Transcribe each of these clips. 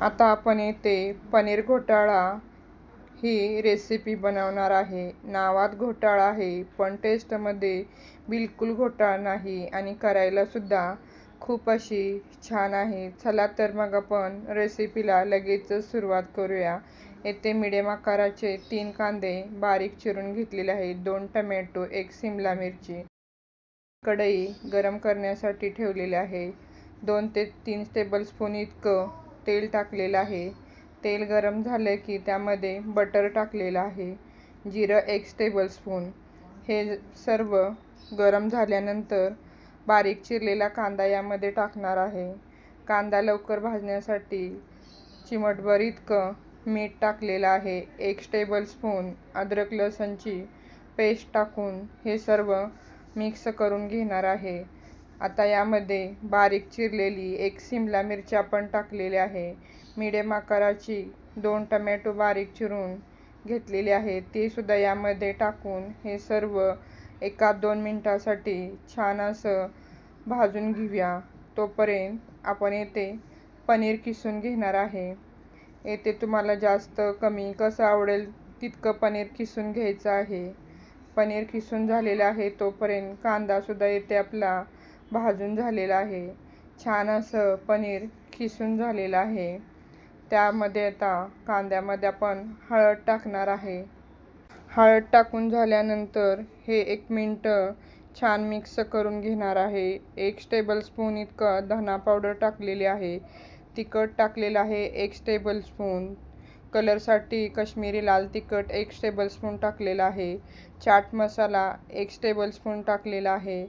आता आपण येथे पनीर घोटाळा ही रेसिपी बनवणार आहे। नावात घोटाळा आहे पण टेस्टमध्ये बिलकुल घोटाळा नाही आणि करायला सुद्धा खूप अशी छान आहे। चला तर मग आपण रेसिपीला लगेच सुरुवात करूया। येथे मिडियम आकाराचे 3 कांदे बारीक चिरून घेतलेले आहेत, 2 टोमॅटो, 1 शिमला मिरची। कढई गरम करण्यासाठी ठेवलेली आहे। 2 ते 3 टेबलस्पून इतकं तेल टाकलेलं आहे। तेल गरम झालं की त्यामध्ये बटर टाकलेलं आहे, जिरं 1 टेबलस्पून। हे सर्व गरम झाल्यानंतर बारीक चिरलेला कांदा यामध्ये टाकणार आहे। कांदा लवकर भाजण्यासाठी चिमटभर इतकं मीठ टाकलेलं आहे, 1 टेबलस्पून अद्रक लसूणची पेस्ट टाकून हे सर्व मिक्स करून घेणार आहे। आता यामध्ये बारीक चिरलेली 1 शिमला मिरची आपण टाकलेली आहे। मीडियम आकाराची 2 टोमॅटो बारीक चिरून घेतलेले आहे, ते सुद्धा यामध्ये टाकून हे सर्व 1-2 मिनिटासाठी छान असं भाजून घेऊया। तोपर्यंत आपण येथे पनीर किसून घेणार आहे। येथे तुम्हाला जास्त कमी कसं आवडेल तितकं पनीर किसून घ्यायचं आहे। पनीर किसून झालेलं आहे तोपर्यंत कांदासुद्धा येथे आपला भाजून झालेला आहे। छान असं पनीर किसून झालेलं आहे। त्यामध्ये आता कांद्यामध्ये आपण हळद टाकणार आहे। हळद टाकून झाल्यानंतर हे 1 मिनिट छान मिक्स करून घेणार आहे। 1 टेबलस्पून इतकं धना पावडर टाकलेली आहे, तिखट टाकलेलं आहे 1 टेबलस्पून, कलरसाठी काश्मीरी लाल तिखट 1 टेबलस्पून टाकलेला आहे, चाट मसाला 1 टेबलस्पून टाकलेला आहे,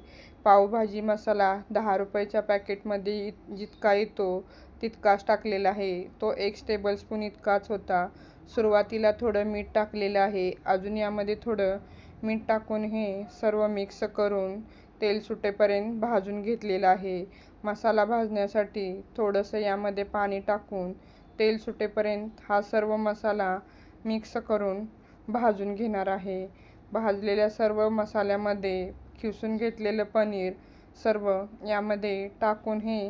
पावभाजी मसाला 10 रुपयाच्या पॅकेटमध्ये जितका येतो तितकाच टाकलेला आहे, तो 1 टेबलस्पून इतकाच होता। सुरुवातीला थोडं मीठ टाकलेलं आहे, अजून यामध्ये थोडं मीठ टाकून हे सर्व मिक्स करून तेल सुटेपर्यंत भाजून घेतलेलं आहे। मसाला भाजण्यासाठी थोडंसं यामध्ये पाणी टाकून तेल सुटेपर्यंत हा सर्व मसाला मिक्स करून भाजून घेणार आहे। भाजलेल्या सर्व मसाल्यामध्ये किसून घेतलेलं पनीर सर्व यामध्ये टाकून हे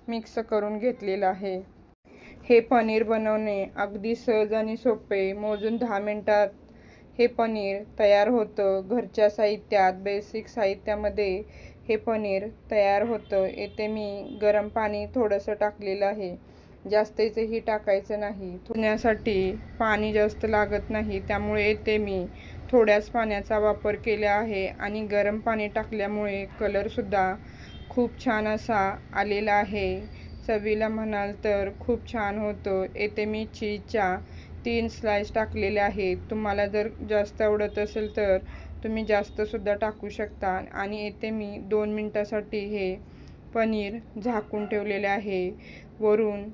मिक्स करून घेतलेलं आहे। हे पनीर बनवणे अगदी सहज आणि सोपे, मोजून 10 मिनिटात हे पनीर तयार होतं। घरच्या साहित्यात, बेसिक साहित्यामध्ये हे पनीर तयार होतं। येथे मी गरम पाणी थोडंसं टाकलेलं आहे, जास्तही टाकायचं नाही। धुण्यासाठी पाणी जास्त लागत नाही, त्यामुळे येथे मी थोड्याच पाण्याचा वापर केला आहे आणि गरम पाणी टाकल्यामुळे कलरसुद्धा खूप छान असा आलेला आहे। चवीला म्हणाल तर खूप छान होतं। येथे मी चीजच्या 3 स्लाइस टाकलेले आहेत, तुम्हाला जर जास्त आवडत असेल तर तुम्ही जास्तसुद्धा टाकू शकता। आणि येथे मी 2 मिनिटासाठी हे पनीर झाकून ठेवलेले आहे। वरून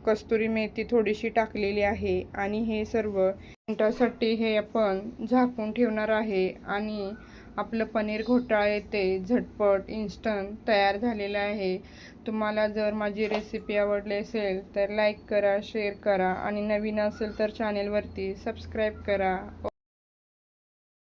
कस्तुरी मेथी थोडीशी टाकलेली आहे आणि हे सर्व मिनिटासाठी हे आपण झाकून ठेवणार आहे आणि आपलं पनीर घोटाळा येथे झटपट इन्स्टंट तयार झालेलं आहे। तुम्हाला जर माझी रेसिपी आवडली असेल तर लाईक करा, शेअर करा आणि नवीन असेल तर चॅनेलवरती सबस्क्राईब करा।